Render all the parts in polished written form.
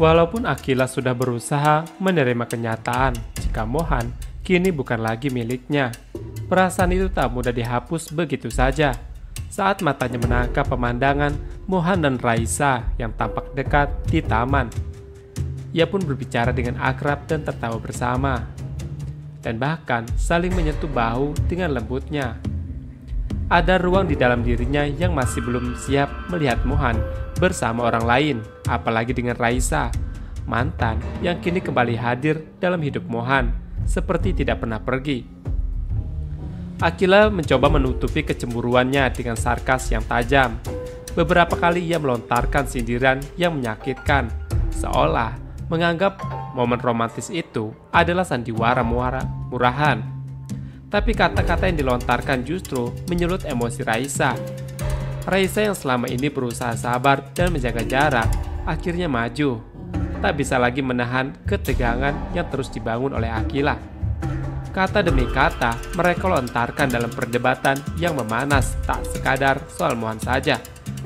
Walaupun Akila sudah berusaha menerima kenyataan jika Mohan kini bukan lagi miliknya, perasaan itu tak mudah dihapus begitu saja. Saat matanya menangkap pemandangan Mohan dan Raisa yang tampak dekat di taman, ia pun berbicara dengan akrab dan tertawa bersama, dan bahkan saling menyentuh bahu dengan lembutnya. Ada ruang di dalam dirinya yang masih belum siap melihat Mohan bersama orang lain, apalagi dengan Raisa, mantan yang kini kembali hadir dalam hidup Mohan seperti tidak pernah pergi. Akila mencoba menutupi kecemburuannya dengan sarkas yang tajam. Beberapa kali ia melontarkan sindiran yang menyakitkan, seolah menganggap momen romantis itu adalah sandiwara murahan. Tapi kata-kata yang dilontarkan justru menyulut emosi Raisa. Raisa yang selama ini berusaha sabar dan menjaga jarak, akhirnya maju. Tak bisa lagi menahan ketegangan yang terus dibangun oleh Akila. Kata demi kata mereka lontarkan dalam perdebatan yang memanas, tak sekadar soal Mohan saja,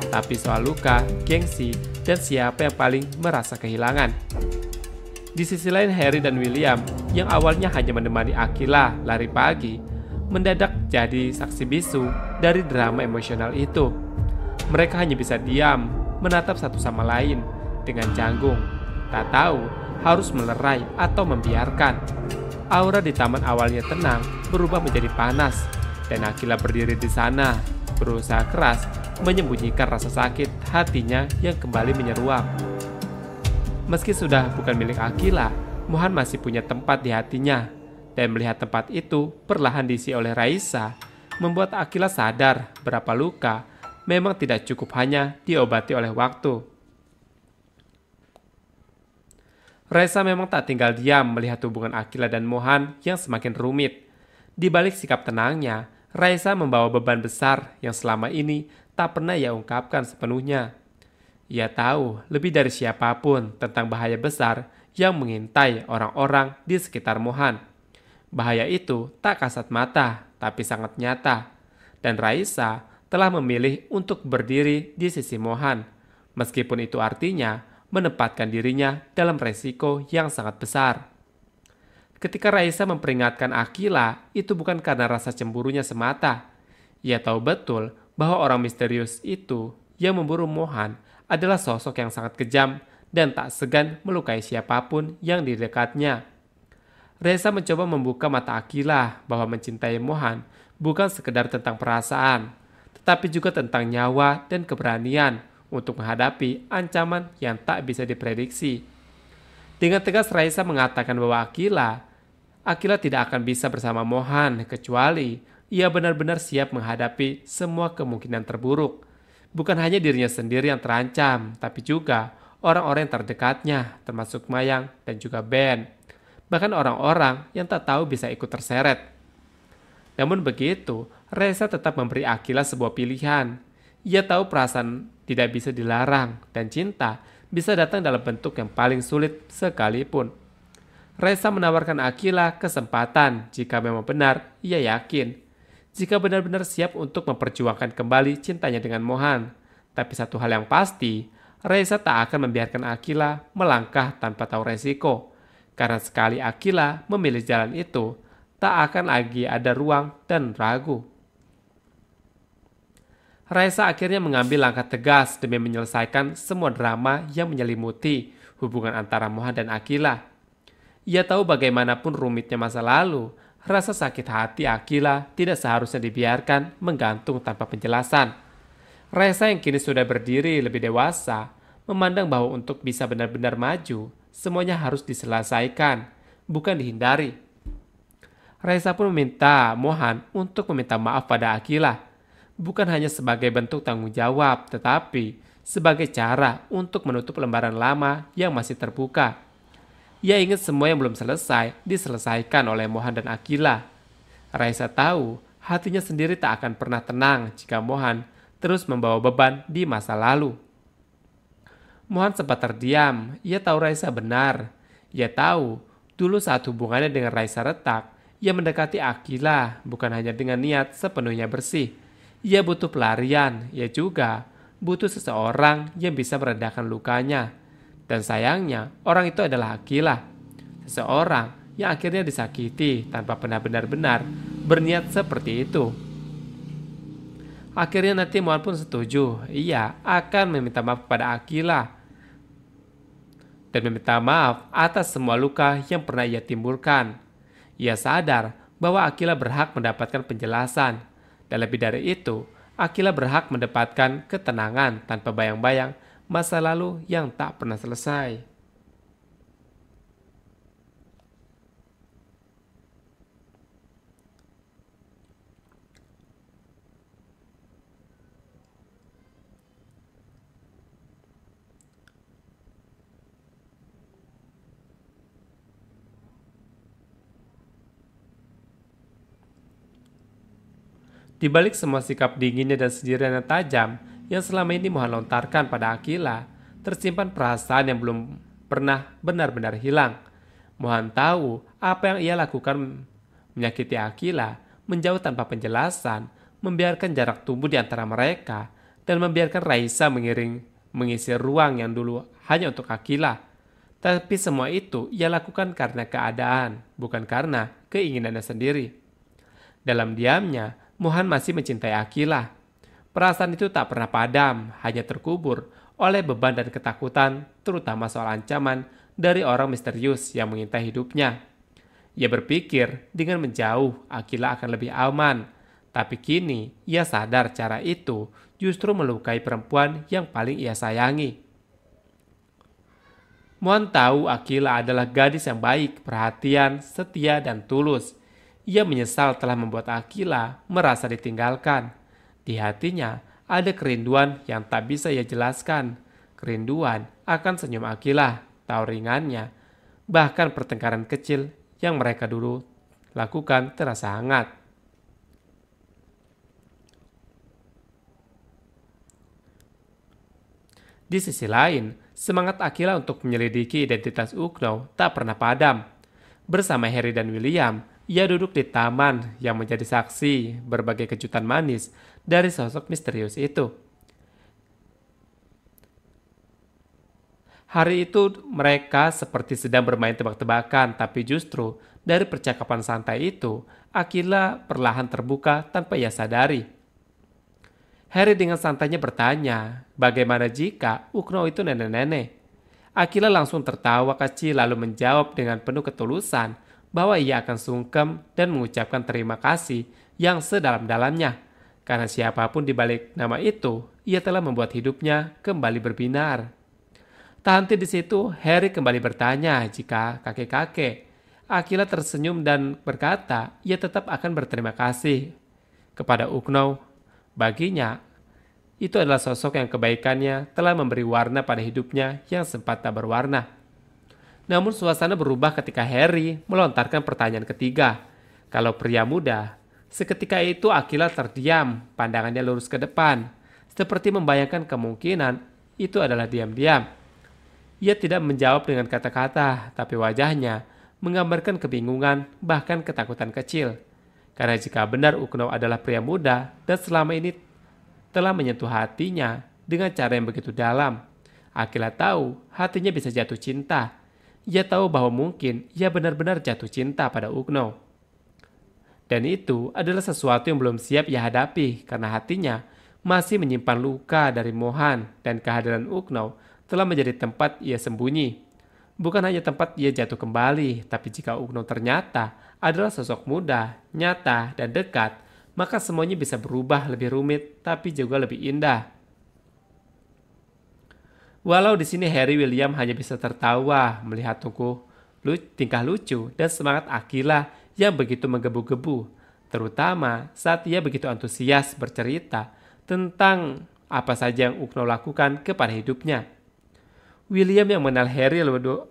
tapi soal luka, gengsi, dan siapa yang paling merasa kehilangan. Di sisi lain, Harry dan William yang awalnya hanya menemani Akila lari pagi, mendadak jadi saksi bisu dari drama emosional itu. Mereka hanya bisa diam, menatap satu sama lain dengan canggung, tak tahu harus melerai atau membiarkan. Aura di taman awalnya tenang berubah menjadi panas, dan Akila berdiri di sana, berusaha keras menyembunyikan rasa sakit hatinya yang kembali menyeruak. Meski sudah bukan milik Akila, Mohan masih punya tempat di hatinya, dan melihat tempat itu perlahan diisi oleh Raisa membuat Akila sadar berapa luka memang tidak cukup hanya diobati oleh waktu. Raisa memang tak tinggal diam melihat hubungan Akila dan Mohan yang semakin rumit. Di balik sikap tenangnya, Raisa membawa beban besar yang selama ini tak pernah ia ungkapkan sepenuhnya. Ia tahu lebih dari siapapun tentang bahaya besar yang mengintai orang-orang di sekitar Mohan. Bahaya itu tak kasat mata, tapi sangat nyata. Dan Raisa telah memilih untuk berdiri di sisi Mohan, meskipun itu artinya menempatkan dirinya dalam resiko yang sangat besar. Ketika Raisa memperingatkan Akila, itu bukan karena rasa cemburunya semata. Ia tahu betul bahwa orang misterius itu yang memburu Mohan adalah sosok yang sangat kejam dan tak segan melukai siapapun yang di dekatnya. Raisa mencoba membuka mata Akila bahwa mencintai Mohan bukan sekedar tentang perasaan, tetapi juga tentang nyawa dan keberanian untuk menghadapi ancaman yang tak bisa diprediksi. Dengan tegas Raisa mengatakan bahwa Akila tidak akan bisa bersama Mohan kecuali ia benar-benar siap menghadapi semua kemungkinan terburuk. Bukan hanya dirinya sendiri yang terancam, tapi juga orang-orang yang terdekatnya, termasuk Mayang dan juga Ben. Bahkan orang-orang yang tak tahu bisa ikut terseret. Namun begitu, Raisa tetap memberi Akila sebuah pilihan. Ia tahu perasaan tidak bisa dilarang, dan cinta bisa datang dalam bentuk yang paling sulit sekalipun. Raisa menawarkan Akila kesempatan jika memang benar ia yakin. Jika benar-benar siap untuk memperjuangkan kembali cintanya dengan Mohan. Tapi satu hal yang pasti, Raisa tak akan membiarkan Akila melangkah tanpa tahu resiko. Karena sekali Akila memilih jalan itu, tak akan lagi ada ruang dan ragu. Raisa akhirnya mengambil langkah tegas demi menyelesaikan semua drama yang menyelimuti hubungan antara Mohan dan Akila. Ia tahu bagaimanapun rumitnya masa lalu, rasa sakit hati Akila tidak seharusnya dibiarkan menggantung tanpa penjelasan. Raisa yang kini sudah berdiri lebih dewasa, memandang bahwa untuk bisa benar-benar maju, semuanya harus diselesaikan, bukan dihindari. Raisa pun meminta Mohan untuk meminta maaf pada Akila, bukan hanya sebagai bentuk tanggung jawab, tetapi sebagai cara untuk menutup lembaran lama yang masih terbuka. Ia ingin semua yang belum selesai diselesaikan oleh Mohan dan Akila. Raisa tahu hatinya sendiri tak akan pernah tenang jika Mohan terus membawa beban di masa lalu. Mohan sempat terdiam. Ia tahu Raisa benar. Ia tahu dulu saat hubungannya dengan Raisa retak, ia mendekati Akila bukan hanya dengan niat sepenuhnya bersih. Ia butuh pelarian. Ia juga butuh seseorang yang bisa meredakan lukanya. Dan sayangnya, orang itu adalah Akila, seseorang yang akhirnya disakiti tanpa pernah benar-benar berniat seperti itu. Akhirnya nanti Mohan pun setuju, ia akan meminta maaf kepada Akila dan meminta maaf atas semua luka yang pernah ia timbulkan. Ia sadar bahwa Akila berhak mendapatkan penjelasan, dan lebih dari itu, Akila berhak mendapatkan ketenangan tanpa bayang-bayang masa lalu yang tak pernah selesai. Di balik semua sikap dinginnya dan sendirian yang tajam yang selama ini Mohan lontarkan pada Akila, tersimpan perasaan yang belum pernah benar-benar hilang. Mohan tahu apa yang ia lakukan menyakiti Akila, menjauh tanpa penjelasan, membiarkan jarak tumbuh di antara mereka, dan membiarkan Raisa mengisi ruang yang dulu hanya untuk Akila. Tapi semua itu ia lakukan karena keadaan, bukan karena keinginannya sendiri. Dalam diamnya, Mohan masih mencintai Akila. Perasaan itu tak pernah padam, hanya terkubur oleh beban dan ketakutan, terutama soal ancaman dari orang misterius yang mengintai hidupnya. Ia berpikir dengan menjauh, Akila akan lebih aman. Tapi kini, ia sadar cara itu justru melukai perempuan yang paling ia sayangi. Mohan tahu Akila adalah gadis yang baik, perhatian, setia, dan tulus. Ia menyesal telah membuat Akila merasa ditinggalkan. Di hatinya ada kerinduan yang tak bisa ia jelaskan. Kerinduan akan senyum Akila, tauringannya, bahkan pertengkaran kecil yang mereka dulu lakukan terasa hangat. Di sisi lain, semangat Akila untuk menyelidiki identitas Ukno tak pernah padam. Bersama Harry dan William, ia duduk di taman yang menjadi saksi berbagai kejutan manis dari sosok misterius itu. Hari itu mereka seperti sedang bermain tebak-tebakan, tapi justru dari percakapan santai itu, Akila perlahan terbuka tanpa ia sadari. Harry dengan santainya bertanya, bagaimana jika Ukno itu nenek-nenek? Akila langsung tertawa kecil lalu menjawab dengan penuh ketulusan bahwa ia akan sungkem dan mengucapkan terima kasih yang sedalam-dalamnya. Karena siapapun di balik nama itu, ia telah membuat hidupnya kembali berbinar. Tak henti di situ, Harry kembali bertanya jika kakek-kakek. Akila tersenyum dan berkata, ia tetap akan berterima kasih kepada Ukno. Baginya, itu adalah sosok yang kebaikannya telah memberi warna pada hidupnya yang sempat tak berwarna. Namun suasana berubah ketika Harry melontarkan pertanyaan ketiga. Kalau pria muda, seketika itu Akila terdiam, pandangannya lurus ke depan, seperti membayangkan kemungkinan itu adalah diam-diam. Ia tidak menjawab dengan kata-kata, tapi wajahnya menggambarkan kebingungan, bahkan ketakutan kecil. Karena jika benar Ukno adalah pria muda dan selama ini telah menyentuh hatinya dengan cara yang begitu dalam, Akila tahu hatinya bisa jatuh cinta. Ia tahu bahwa mungkin ia benar-benar jatuh cinta pada Ukno. Dan itu adalah sesuatu yang belum siap ia hadapi karena hatinya masih menyimpan luka dari Mohan dan kehadiran Ukno telah menjadi tempat ia sembunyi. Bukan hanya tempat ia jatuh kembali, tapi jika Ukno ternyata adalah sosok muda, nyata, dan dekat, maka semuanya bisa berubah lebih rumit tapi juga lebih indah. Walau di sini Harry William hanya bisa tertawa melihat tingkah lucu dan semangat Akila yang begitu menggebu-gebu, terutama saat ia begitu antusias bercerita tentang apa saja yang Ukno lakukan kepada hidupnya. William yang mengenal Harry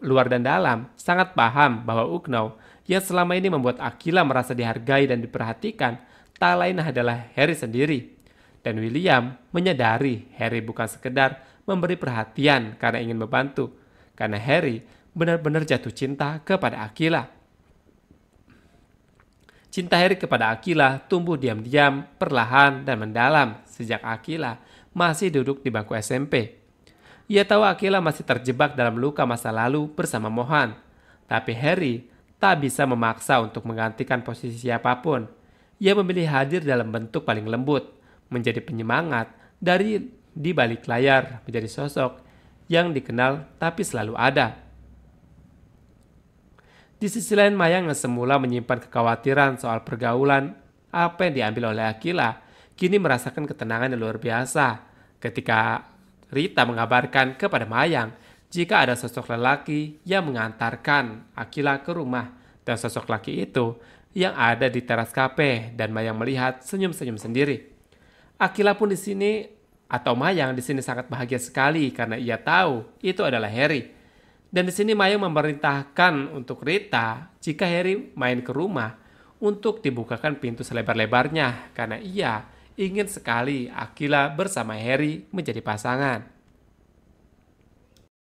luar dan dalam sangat paham bahwa Ukno yang selama ini membuat Akila merasa dihargai dan diperhatikan tak lain adalah Harry sendiri. Dan William menyadari Harry bukan sekedar memberi perhatian karena ingin membantu, karena Harry benar-benar jatuh cinta kepada Akila. Cinta Harry kepada Akila tumbuh diam-diam, perlahan, dan mendalam sejak Akila masih duduk di bangku SMP. Ia tahu Akila masih terjebak dalam luka masa lalu bersama Mohan. Tapi Harry tak bisa memaksa untuk menggantikan posisi siapapun. Ia memilih hadir dalam bentuk paling lembut, menjadi penyemangat dari di balik layar, menjadi sosok yang dikenal tapi selalu ada. Di sisi lain, Mayang yang semula menyimpan kekhawatiran soal pergaulan apa yang diambil oleh Akila, kini merasakan ketenangan yang luar biasa ketika Rita mengabarkan kepada Mayang jika ada sosok lelaki yang mengantarkan Akila ke rumah, dan sosok laki itu yang ada di teras kafe, dan Mayang melihat senyum-senyum sendiri. Akila pun di sini atau Mayang di sini sangat bahagia sekali karena ia tahu itu adalah Harry. Dan di sini Mayang memerintahkan untuk Rita jika Harry main ke rumah untuk dibukakan pintu selebar-lebarnya karena ia ingin sekali Akila bersama Harry menjadi pasangan.